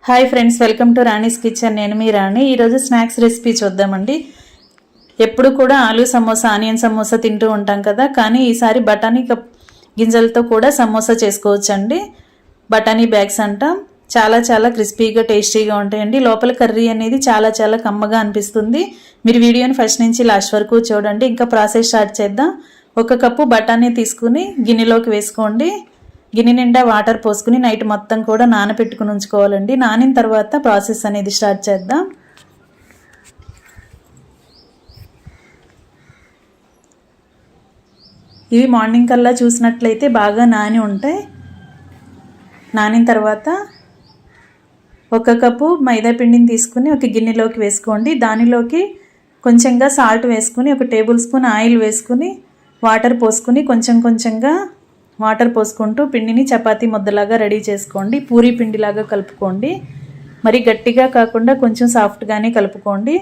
Hi friends, welcome to Rani's kitchen. నేను మీ రాణి. ఈరోజు snacks recipe చూద్దామండి. ఎప్పుడు కూడా ఆలూ సమోసా, ఆనియన్ సమోసా తింటూ ఉంటాం కదా, కానీ ఈసారి బఠానీ గింజలతో కూడా సమోసా చేసుకోవచ్చండి. బఠానీ బ్యాగ్స్ అంటాం. చాలా చాలా క్రిస్పీగా టేస్టీగా ఉంటాయండి. లోపల కర్రీ అనేది చాలా చాలా కమ్మగా అనిపిస్తుంది. మీరు వీడియోని ఫస్ట్ నుంచి లాస్ట్ వరకు చూడండి. ఇంకా ప్రాసెస్ స్టార్ట్ చేద్దాం. 1 కప్పు బఠానీ తీసుకుని గిన్నెలోకి వేసుకోండి. గిన్నె నిండా వాటర్ పోసుకుని నైట్ మొత్తం కూడా నానబెట్టుకుని ఉంచుకోవాలండి. నానిన తర్వాత ప్రాసెస్ అనేది స్టార్ట్ చేద్దాం. ఇవి మార్నింగ్ కల్లా చూసినట్లయితే బాగా నాని ఉంటాయి. నానిన తర్వాత 1 కప్పు మైదా పిండిని తీసుకుని ఒక గిన్నెలోకి వేసుకోండి. దానిలోకి కొంచెంగా సాల్ట్ వేసుకుని 1 టేబుల్ స్పూన్ ఆయిల్ వేసుకుని వాటర్ పోసుకుని కొంచెంగా వాటర్ పోసుకుంటూ పిండిని చపాతీ ముద్దలాగా రెడీ చేసుకోండి. పూరీ పిండిలాగా కలుపుకోండి. మరి గట్టిగా కాకుండా కొంచెం సాఫ్ట్గానే కలుపుకోండి.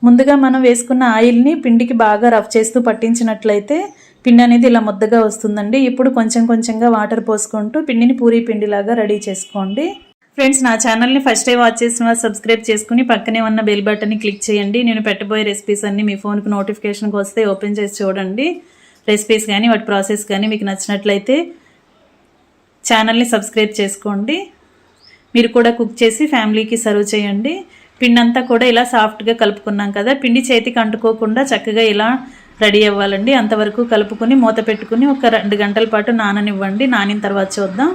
ముందుగా మనం వేసుకున్న ఆయిల్ని పిండికి బాగా రఫ్ చేస్తూ పట్టించినట్లయితే పిండి అనేది ఇలా ముద్దగా వస్తుందండి. ఇప్పుడు కొంచెంగా వాటర్ పోసుకుంటూ పిండిని పూరీ పిండిలాగా రెడీ చేసుకోండి. ఫ్రెండ్స్, నా ఛానల్ని ఫస్ట్ టైం వాచ్ చేసిన వారు సబ్స్క్రైబ్ చేసుకుని పక్కనే ఉన్న బెల్ బటన్ని క్లిక్ చేయండి. నేను పెట్టబోయే రెసిపీస్ అన్నీ మీ ఫోన్కి నోటిఫికేషన్కి వస్తే ఓపెన్ చేసి చూడండి. రెసిపీస్ కానీ వాటి ప్రాసెస్ కానీ మీకు నచ్చినట్లయితే ఛానల్ని సబ్స్క్రైబ్ చేసుకోండి. మీరు కూడా కుక్ చేసి ఫ్యామిలీకి సర్వ్ చేయండి. పిండి అంతా కూడా ఇలా సాఫ్ట్గా కలుపుకున్నాం కదా, పిండి చేతికి అంటుకోకుండా చక్కగా ఇలా రెడీ అవ్వాలండి. అంతవరకు కలుపుకొని మూత పెట్టుకుని ఒక 2 గంటల పాటు నాననివ్వండి. నానిన తర్వాత చూద్దాం.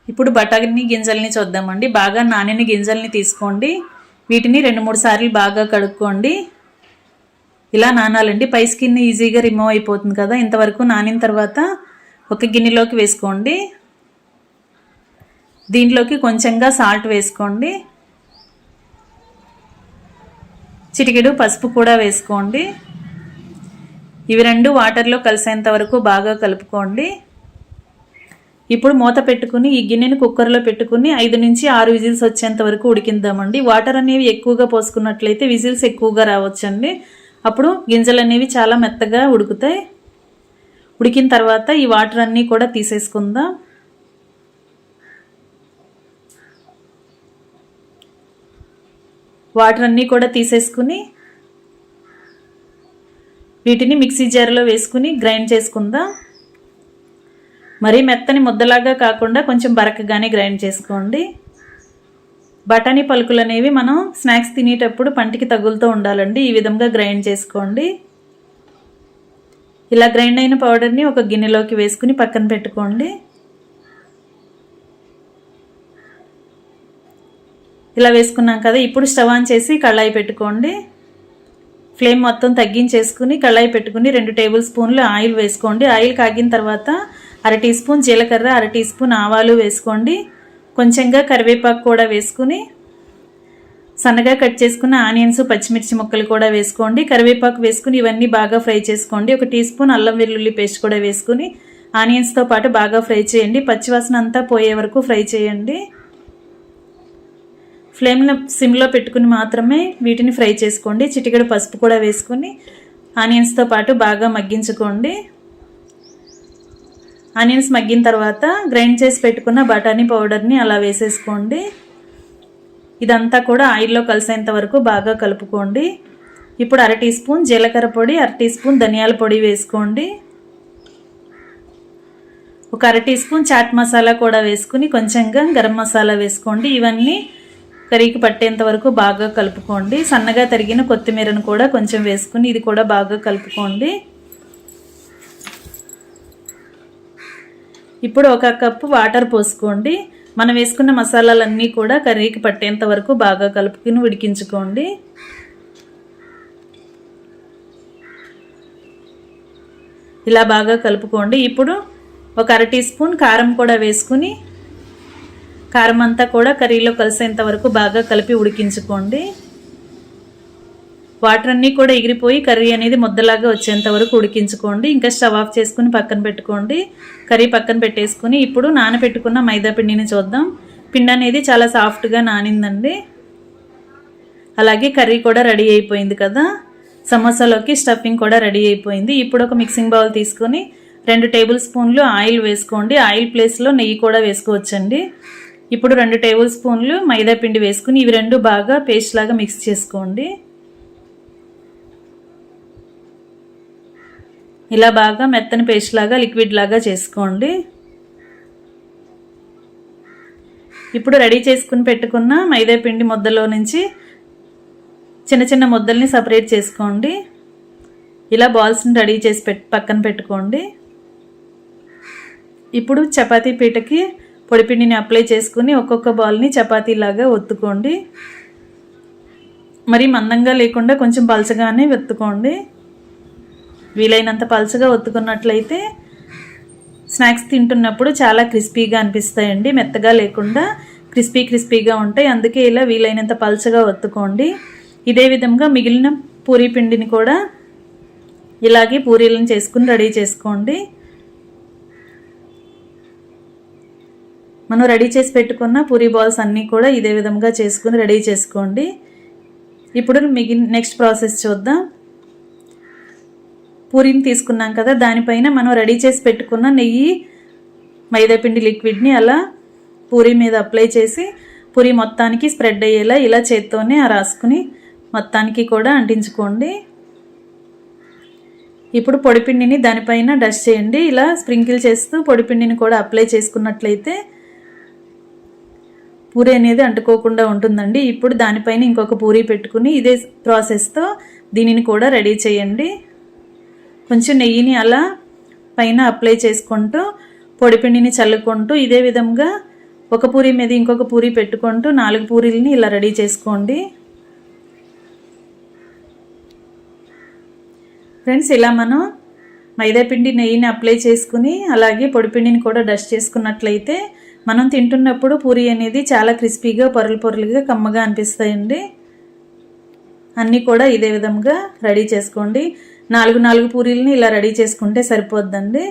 ఇప్పుడు బఠానీ గింజల్ని చూద్దామండి. బాగా నానిన గింజల్ని తీసుకోండి. వీటిని 2-3 సార్లు బాగా కడుక్కోండి. ఇలా నానాలండి. పై స్కిన్ ఈజీగా రిమూవ్ అయిపోతుంది కదా. ఇంతవరకు నానిన తర్వాత ఒక గిన్నెలోకి వేసుకోండి. దీంట్లోకి కొంచెంగా సాల్ట్ వేసుకోండి. చిటికెడు పసుపు కూడా వేసుకోండి. ఇవి 2 వాటర్లో కలిసేంత వరకు బాగా కలుపుకోండి. ఇప్పుడు మూత పెట్టుకుని ఈ గిన్నెని కుక్కర్లో పెట్టుకుని 5 నుంచి 6 విజిల్స్ వచ్చేంత వరకు ఉడికిద్దామండి. వాటర్ అనేవి ఎక్కువగా పోసుకున్నట్లయితే విజిల్స్ ఎక్కువగా రావచ్చండి. అప్పుడు గింజలు అనేవి చాలా మెత్తగా ఉడుకుతాయి. ఉడికిన తర్వాత ఈ వాటర్ అన్నీ కూడా తీసేసుకుందాం. వాటర్ అన్నీ కూడా తీసేసుకుని వీటిని మిక్సీ జార్లో వేసుకుని గ్రైండ్ చేసుకుందాం. మరీ మెత్తని ముద్దలాగా కాకుండా కొంచెం బరకగానే గ్రైండ్ చేసుకోండి. బఠానీ పలుకులు అనేవి మనం స్నాక్స్ తినేటప్పుడు పంటికి తగులుతూ ఉండాలండి. ఈ విధంగా గ్రైండ్ చేసుకోండి. ఇలా గ్రైండ్ అయిన పౌడర్ని ఒక గిన్నెలోకి వేసుకుని పక్కన పెట్టుకోండి. ఇలా వేసుకున్నాం కదా, ఇప్పుడు స్టవ్ ఆన్ చేసి కళాయి పెట్టుకోండి. ఫ్లేమ్ మొత్తం తగ్గించేసుకుని కళాయి పెట్టుకుని 2 టేబుల్ స్పూన్లు ఆయిల్ వేసుకోండి. ఆయిల్ కాగిన తర్వాత 1/2 టీ స్పూన్ జీలకర్ర, 1/2 టీ స్పూన్ ఆవాలు వేసుకోండి. కొంచెంగా కరివేపాకు కూడా వేసుకుని సన్నగా కట్ చేసుకున్న ఆనియన్స్, పచ్చిమిర్చి ముక్కలు కూడా వేసుకోండి. కరివేపాకు వేసుకుని ఇవన్నీ బాగా ఫ్రై చేసుకోండి. 1 టీ స్పూన్ అల్లం వెల్లుల్లి పేస్ట్ కూడా వేసుకుని ఆనియన్స్తో పాటు బాగా ఫ్రై చేయండి. పచ్చివాసన అంతా పోయే వరకు ఫ్రై చేయండి. ఫ్లేమ్లో సిమ్లో పెట్టుకుని మాత్రమే వీటిని ఫ్రై చేసుకోండి. చిటికెడు పసుపు కూడా వేసుకుని ఆనియన్స్తో పాటు బాగా మగ్గించుకోండి. ఆనియన్స్ మగ్గిన తర్వాత గ్రైండ్ చేసి పెట్టుకున్న బఠానీ పౌడర్ని అలా వేసేసుకోండి. ఇదంతా కూడా ఆయిల్లో కలిసేంత వరకు బాగా కలుపుకోండి. ఇప్పుడు 1/2 టీ స్పూన్ జీలకర్ర పొడి, 1/2 టీ స్పూన్ ధనియాల పొడి వేసుకోండి. ఒక 1/2 టీ స్పూన్ చాట్ మసాలా కూడా వేసుకుని కొంచెంగా గరం మసాలా వేసుకోండి. ఇవన్నీ కర్రీకి పట్టేంత వరకు బాగా కలుపుకోండి. సన్నగా తరిగిన కొత్తిమీరను కూడా కొంచెం వేసుకుని ఇది కూడా బాగా కలుపుకోండి. ఇప్పుడు 1 కప్పు వాటర్ పోసుకోండి. మనం వేసుకున్న మసాలాలన్నీ కూడా కర్రీకి పట్టేంత వరకు బాగా కలుపుకుని ఉడికించుకోండి. ఇలా బాగా కలుపుకోండి. ఇప్పుడు ఒక 1/2 టీ స్పూన్ కారం కూడా వేసుకుని కారం అంతా కూడా కర్రీలో కలిసేంత వరకు బాగా కలిపి ఉడికించుకోండి. వాటర్ అన్నీ కూడా ఎగిరిపోయి కర్రీ అనేది ముద్దలాగా వచ్చేంత వరకు ఉడికించుకోండి. ఇంకా స్టవ్ ఆఫ్ చేసుకుని పక్కన పెట్టుకోండి. కర్రీ పక్కన పెట్టేసుకుని ఇప్పుడు నానబెట్టుకున్న మైదా పిండిని చూద్దాం. పిండి అనేది చాలా సాఫ్ట్గా నానిందండి. అలాగే కర్రీ కూడా రెడీ అయిపోయింది కదా. సమోసాలోకి స్టఫింగ్ కూడా రెడీ అయిపోయింది. ఇప్పుడు ఒక మిక్సింగ్ బౌల్ తీసుకొని 2 టేబుల్ స్పూన్లు ఆయిల్ వేసుకోండి. ఆయిల్ ప్లేస్లో నెయ్యి కూడా వేసుకోవచ్చండి. ఇప్పుడు 2 టేబుల్ స్పూన్లు మైదా పిండి వేసుకుని ఇవి రెండు బాగా పేస్ట్ లాగా మిక్స్ చేసుకోండి. ఇలా బాగా మెత్తని పేస్ట్ లాగా లిక్విడ్ లాగా చేసుకోండి. ఇప్పుడు రెడీ చేసుకుని పెట్టుకున్న మైదా పిండి ముద్దలో నుంచి చిన్న చిన్న ముద్దల్ని సపరేట్ చేసుకోండి. ఇలా బాల్స్ని రెడీ చేసి పక్కన పెట్టుకోండి. ఇప్పుడు చపాతీ పీటకి పొడిపిండిని అప్లై చేసుకుని ఒక్కొక్క బాల్ని చపాతీలాగా ఒత్తుకోండి. మరి మందంగా లేకుండా కొంచెం పలచగానే ఒత్తుకోండి. వీలైనంత పలచగా ఒత్తుకున్నట్లయితే స్నాక్స్ తింటున్నప్పుడు చాలా క్రిస్పీగా అనిపిస్తాయండి. మెత్తగా లేకుండా క్రిస్పీగా ఉంటాయి. అందుకే ఇలా వీలైనంత పలచగా ఒత్తుకోండి. ఇదే విధంగా మిగిలిన పూరీ పిండిని కూడా ఇలాగే పూరీలను చేసుకుని రెడీ చేసుకోండి. మనం రెడీ చేసి పెట్టుకున్న పూరీ బాల్స్ అన్నీ కూడా ఇదే విధంగా చేసుకుని రెడీ చేసుకోండి. ఇప్పుడు నెక్స్ట్ ప్రాసెస్ చూద్దాం. పూరీని తీసుకున్నాం కదా, దానిపైన మనం రెడీ చేసి పెట్టుకున్న నెయ్యి మైదాపిండి లిక్విడ్ని అలా పూరీ మీద అప్లై చేసి పూరీ మొత్తానికి స్ప్రెడ్ అయ్యేలా ఇలా చేత్తోనే రాసుకుని మొత్తానికి కూడా అంటించుకోండి. ఇప్పుడు పొడిపిండిని దానిపైన డస్ట్ చేయండి. ఇలా స్ప్రింకిల్ చేస్తూ పొడిపిండిని కూడా అప్లై చేసుకున్నట్లయితే పూరీ అనేది అంటుకోకుండా ఉంటుందండి. ఇప్పుడు దానిపైన ఇంకొక పూరీ పెట్టుకుని ఇదే ప్రాసెస్తో దీనిని కూడా రెడీ చేయండి. కొంచెం నెయ్యిని అలా పైన అప్లై చేసుకుంటూ పొడిపిండిని చల్లుకుంటూ ఇదే విధంగా ఒక పూరీ మీద ఇంకొక పూరీ పెట్టుకుంటూ 4 పూరీలని ఇలా రెడీ చేసుకోండి. ఫ్రెండ్స్, ఇలా మనం మైదాపిండి నెయ్యిని అప్లై చేసుకుని అలాగే పొడిపిండిని కూడా డస్ట్ చేసుకున్నట్లయితే మనం తింటున్నప్పుడు పూరీ అనేది చాలా క్రిస్పీగా పొరలుగా కమ్మగా అనిపిస్తాయండి. అన్నీ కూడా ఇదే విధంగా రెడీ చేసుకోండి. 4 పూరీలని ఇలా రెడీ చేసుకుంటే సరిపోద్దండి.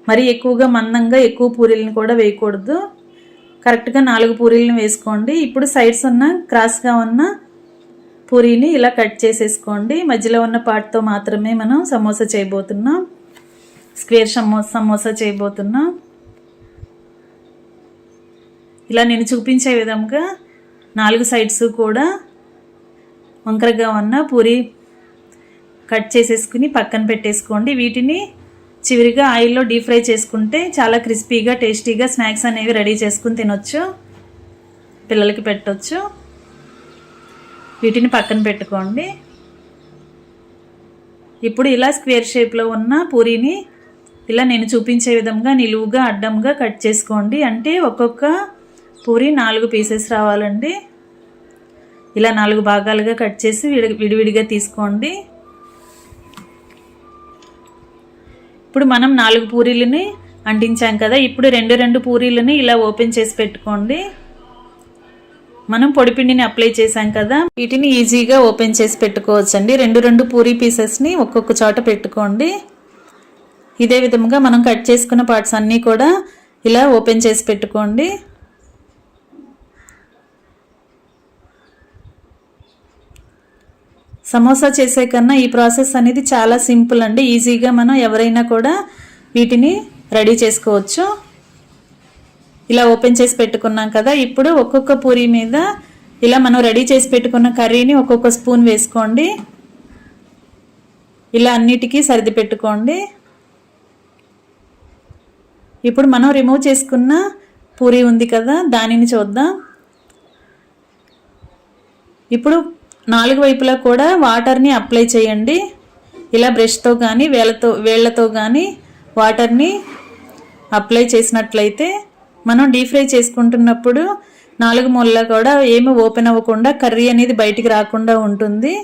మరి ఎక్కువగా మందంగా ఎక్కువ పూరీలను కూడా వేయకూడదు. కరెక్ట్గా 4 పూరీలను వేసుకోండి. ఇప్పుడు సైడ్స్ ఉన్న క్రాస్గా ఉన్న పూరీని ఇలా కట్ చేసేసుకోండి. మధ్యలో ఉన్న పార్ట్తో మాత్రమే మనం సమోసా చేయబోతున్నాం. స్క్వేర్ సమోసా చేయబోతున్నాం. ఇలా నేను చూపించే విధంగా 4 సైడ్స్ కూడా వంకరగా ఉన్న పూరీ కట్ చేసేసుకుని పక్కన పెట్టేసుకోండి. వీటిని చివరిగా ఆయిల్లో డీప్ ఫ్రై చేసుకుంటే చాలా క్రిస్పీగా టేస్టీగా స్నాక్స్ అనేవి రెడీ చేసుకుని తినొచ్చు, పిల్లలకి పెట్టొచ్చు. వీటిని పక్కన పెట్టుకోండి. ఇప్పుడు ఇలా స్క్వేర్ షేప్లో ఉన్న పూరీని ఇలా నేను చూపించే విధంగా నిలువుగా అడ్డంగా కట్ చేసుకోండి. అంటే ఒక్కొక్క పూరీ 4 పీసెస్ రావాలండి. ఇలా 4 భాగాలుగా కట్ చేసి విడివిడిగా తీసుకోండి. ఇప్పుడు మనం 4 పూరీలని అంటించాం కదా, ఇప్పుడు 2 పూరీలని ఇలా ఓపెన్ చేసి పెట్టుకోండి. మనం పొడిపిండిని అప్లై చేసాం కదా, వీటిని ఈజీగా ఓపెన్ చేసి పెట్టుకోవచ్చండి. 2 పూరీ పీసెస్ని ఒక్కొక్క చోట పెట్టుకోండి. ఇదే విధంగా మనం కట్ చేసుకున్న పార్ట్స్ అన్నీ కూడా ఇలా ఓపెన్ చేసి పెట్టుకోండి. సమోసా చేసే కన్నా ఈ ప్రాసెస్ అనేది చాలా సింపుల్ అండి. ఈజీగా మనం ఎవరైనా కూడా వీటిని రెడీ చేసుకోవచ్చు. ఇలా ఓపెన్ చేసి పెట్టుకున్నాం కదా, ఇప్పుడు ఒక్కొక్క పూరీ మీద ఇలా మనం రెడీ చేసి పెట్టుకున్న కర్రీని ఒక్కొక్క స్పూన్ వేసుకోండి. ఇలా అన్నిటికీ సర్ది పెట్టుకోండి. ఇప్పుడు మనం రిమూవ్ చేసుకున్న పూరీ ఉంది కదా, దానిని చూద్దాం. ఇప్పుడు 4 వైపులా కూడా వాటర్ని అప్లై చేయండి. ఇలా బ్రష్తో కానీ వేళ్ళతో కానీ వాటర్ని అప్లై చేసినట్లయితే మనం డీప్ ఫ్రై చేసుకుంటున్నప్పుడు 4 మూలలా కూడా ఏమి ఓపెన్ అవ్వకుండా కర్రీ అనేది బయటికి రాకుండా ఉంటుంది.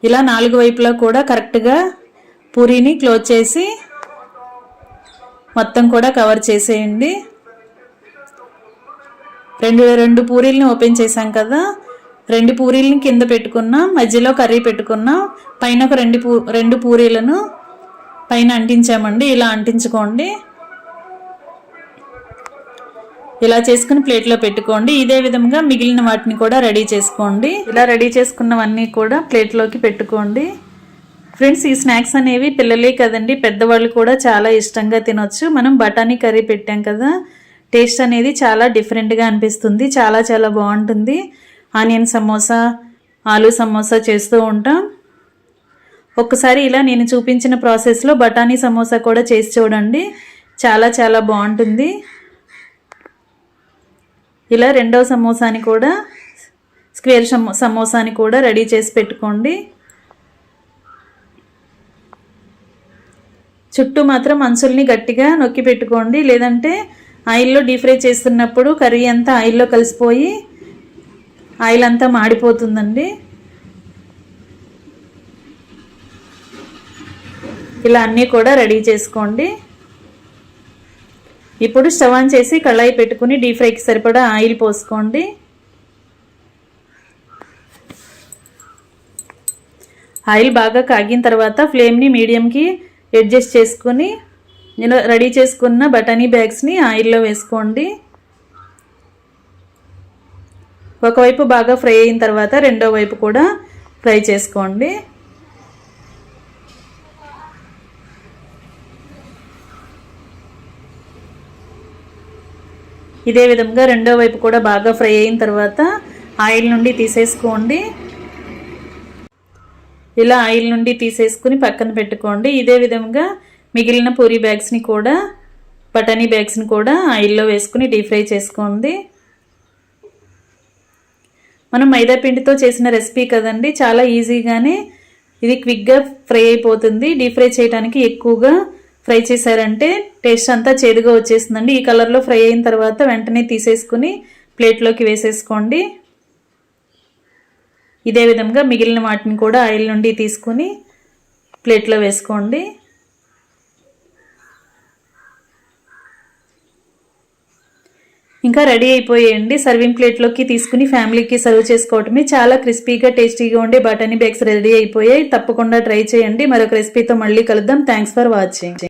ఇలా 4 వైపులా కూడా కరెక్ట్గా పూరీని క్లోజ్ చేసి మొత్తం కూడా కవర్ చేసేయండి. 2 పూరీలను ఓపెన్ చేసాం కదా, 2 పూరీలను కింద పెట్టుకున్నాం, మధ్యలో కర్రీ పెట్టుకున్నాం, పైన ఒక 2 పూరీలను పైన అంటించామండి. ఇలా అంటించుకోండి. ఇలా చేసుకుని ప్లేట్లో పెట్టుకోండి. ఇదే విధంగా మిగిలిన వాటిని కూడా రెడీ చేసుకోండి. ఇలా రెడీ చేసుకున్నవన్నీ కూడా ప్లేట్లోకి పెట్టుకోండి. ఫ్రెండ్స్, ఈ స్నాక్స్ అనేవి పిల్లలే కదండి, పెద్దవాళ్ళు కూడా చాలా ఇష్టంగా తినొచ్చు. మనం బఠానీ కర్రీ పెట్టాం కదా, టేస్ట్ అనేది చాలా డిఫరెంట్గా అనిపిస్తుంది. చాలా చాలా బాగుంటుంది. ఆనియన్ సమోసా, ఆలూ సమోసా చేస్తూ ఉంటాం. ఒక్కసారి ఇలా నేను చూపించిన ప్రాసెస్లో బఠానీ సమోసా కూడా చేసి చూడండి, చాలా చాలా బాగుంటుంది. ఇలా రెండవ సమోసాని కూడా, స్క్వేర్ సమోసాని కూడా రెడీ చేసి పెట్టుకోండి. చుట్టూ మాత్రం అంచుల్ని గట్టిగా నొక్కి పెట్టుకోండి, లేదంటే ఆయిల్లో డీప్ ఫ్రై చేస్తున్నప్పుడు కర్రీ అంతా ఆయిల్లో కలిసిపోయి ఆయిల్ అంతా మాడిపోతుందండి. ఇలా అన్నీ కూడా రెడీ చేసుకోండి. ఇప్పుడు స్టవ్ ఆన్ చేసి కళాయి పెట్టుకుని డీప్ ఫ్రైకి సరిపడా ఆయిల్ పోసుకోండి. ఆయిల్ బాగా కాగిన తర్వాత ఫ్లేమ్ని మీడియంకి అడ్జస్ట్ చేసుకుని ఇలా రెడీ చేసుకున్న బఠానీ బ్యాగ్స్ని ఆయిల్లో వేసుకోండి. ఒకవైపు బాగా ఫ్రై అయిన తర్వాత రెండో వైపు కూడా ఫ్రై చేసుకోండి. ఇదే విధంగా రెండో వైపు కూడా బాగా ఫ్రై అయిన తర్వాత ఆయిల్ నుండి తీసేసుకోండి. ఇలా ఆయిల్ నుండి తీసేసుకుని పక్కన పెట్టుకోండి. ఇదే విధంగా మిగిలిన పూరీ బ్యాగ్స్ని కూడా, బఠానీ బ్యాగ్స్ని కూడా ఆయిల్లో వేసుకుని డీప్ ఫ్రై చేసుకోండి. మనం మైదా పిండితో చేసిన రెసిపీ కదండి, చాలా ఈజీగానే ఇది క్విక్గా ఫ్రై అయిపోతుంది. డీప్ ఫ్రై చేయడానికి ఎక్కువగా ఫ్రై చేశారంటే టేస్ట్ అంతా చేదుగా వచ్చేస్తుందండి. ఈ కలర్లో ఫ్రై అయిన తర్వాత వెంటనే తీసేసుకుని ప్లేట్లోకి వేసేసుకోండి. ఇదే విధంగా మిగిలిన వాటిని కూడా ఆయిల్ నుండి తీసుకుని ప్లేట్లో వేసుకోండి. ఇంకా రెడీ అయిపోయాయండి. సర్వింగ్ ప్లేట్లోకి తీసుకుని ఫ్యామిలీకి సర్వ్ చేసుకోవటమే. చాలా క్రిస్పీగా టేస్టీగా ఉండే బఠానీ బ్యాగ్స్ రెడీ అయిపోయాయి. తప్పకుండా ట్రై చేయండి. మరొక రెసిపీతో మళ్ళీ కలుద్దాం. Thanks for watching.